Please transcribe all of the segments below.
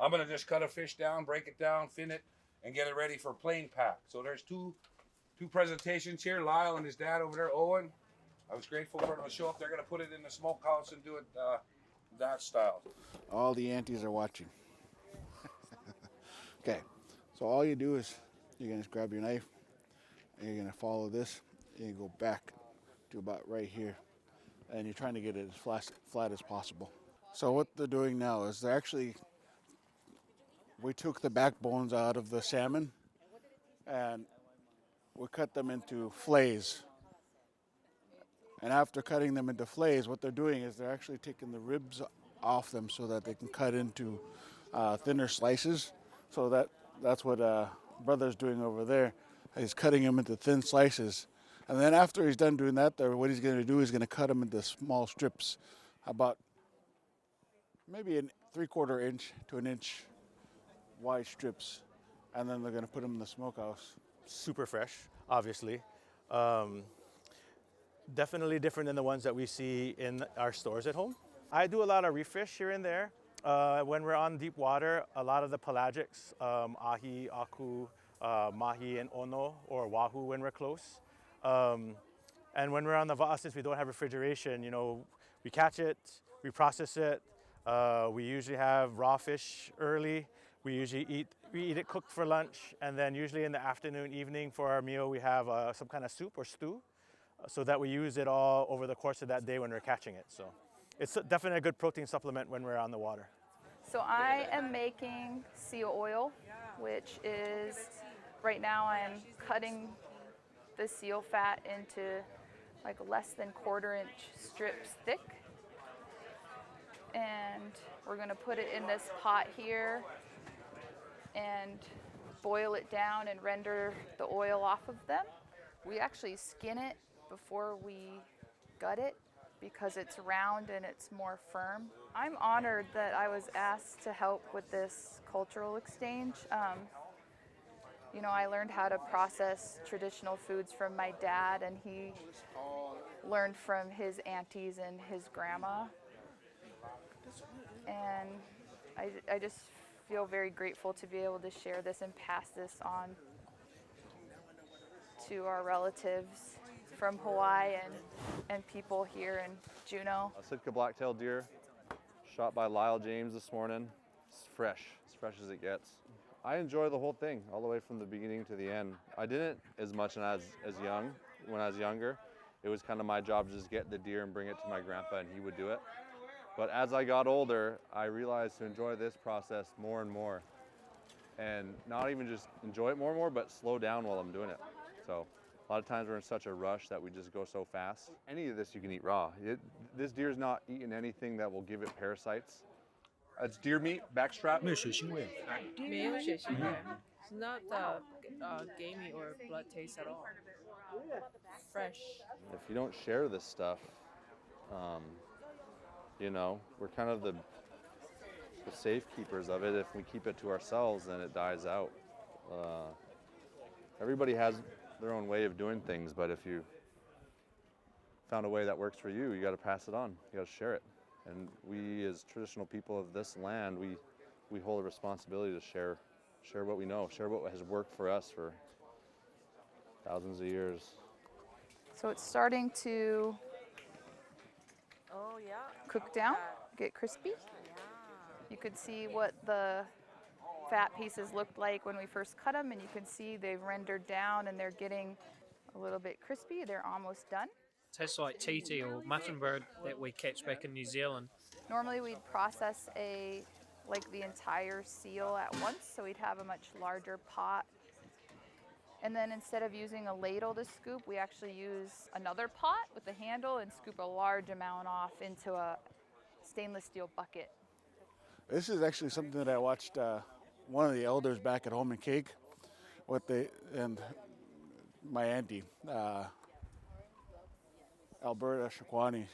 I'm going to just cut a fish down, break it down, fin it, and get it ready for plain pack. So there's two presentations here. Lyle and his dad over there, Owen. I was grateful for them to show up. They're going to put it in the smokehouse and do it that style. All the aunties are watching. Okay, so all you do is you're going to grab your knife and you're going to follow this and you go back to about right here, and you're trying to get it as flat as possible. So what they're doing now is we took the backbones out of the salmon and we cut them into fillets. And after cutting them into fillets, what they're doing is they're actually taking the ribs off them so that they can cut into thinner slices. So that's what brother's doing over there. He's cutting them into thin slices. And then after he's done doing that, what he's going to do is going to cut them into small strips, about maybe a 3/4 inch to an inch wide strips. And then they're going to put them in the smokehouse. Super fresh, obviously. Definitely different than the ones that we see in our stores at home. I do a lot of refish here and there. When we're on deep water, a lot of the pelagics, ahi, aku, mahi, and ono, or wahoo when we're close. And when we're on the va'a, since we don't have refrigeration, we catch it, we process it. We usually have raw fish early. We eat it cooked for lunch, and then usually in the afternoon, evening for our meal, we have some kind of soup or stew, so that we use it all over the course of that day when we're catching it. So it's definitely a good protein supplement when we're on the water. So I am making seal oil, which is, right now I'm cutting the seal fat into like less than 1/4 inch strips thick. And we're gonna put it in this pot here and boil it down and render the oil off of them. We actually skin it before we gut it because it's round and it's more firm. I'm honored that I was asked to help with this cultural exchange. I learned how to process traditional foods from my dad, and he learned from his aunties and his grandma. And I just feel very grateful to be able to share this and pass this on to our relatives from Hawaii and people here in Juneau. A Sitka blacktail deer shot by Lyle James this morning. It's fresh as it gets. I enjoy the whole thing, all the way from the beginning to the end. I didn't as much when I was younger. It was kind of my job to just get the deer and bring it to my grandpa, and he would do it. But as I got older, I realized to enjoy this process more and more. And not even just enjoy it more and more, but slow down while I'm doing it. So a lot of times we're in such a rush that we just go so fast. Any of this you can eat raw. This deer's not eating anything that will give it parasites. It's deer meat, backstrap. 没有血腥味。没有血腥味. It's not gamey or blood taste at all. Fresh. If you don't share this stuff, we're kind of the safekeepers of it. If we keep it to ourselves, then it dies out. Everybody has their own way of doing things, but if you found a way that works for you, you got to pass it on. You got to share it. And we, as traditional people of this land, we hold a responsibility to share what we know, share what has worked for us for thousands of years. So it's starting to cook down, get crispy. You could see what the fat pieces looked like when we first cut them, and you can see they've rendered down and they're getting a little bit crispy. They're almost done. Tastes like titi or mutton bird that we catch back in New Zealand. Normally we'd process the entire seal at once, so we'd have a much larger pot. And then instead of using a ladle to scoop, we actually use another pot with a handle and scoop a large amount off into a stainless steel bucket. This is actually something that I watched one of the elders back at home in Cake, and my auntie, Alberta Shakwani,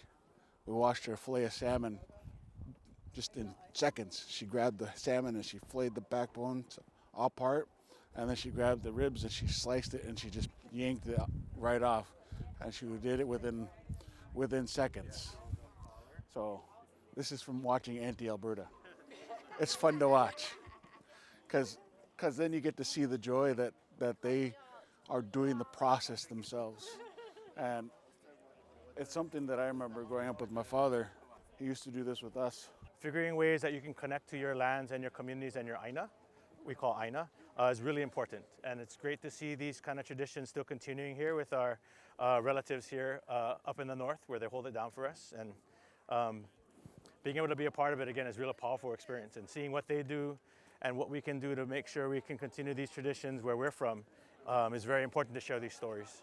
we watched her fillet a salmon just in seconds. She grabbed the salmon and she filleted the backbone all apart, and then she grabbed the ribs and she sliced it and she just yanked it right off, and she did it within seconds. So this is from watching Auntie Alberta. It's fun to watch. because then you get to see the joy that they are doing the process themselves. And it's something that I remember growing up with my father. He used to do this with us. Figuring ways that you can connect to your lands and your communities and your aina, we call aina, is really important. And it's great to see these kind of traditions still continuing here with our relatives here up in the north where they hold it down for us. And being able to be a part of it again is really a powerful experience. And seeing what they do and what we can do to make sure we can continue these traditions where we're from is very important to share these stories.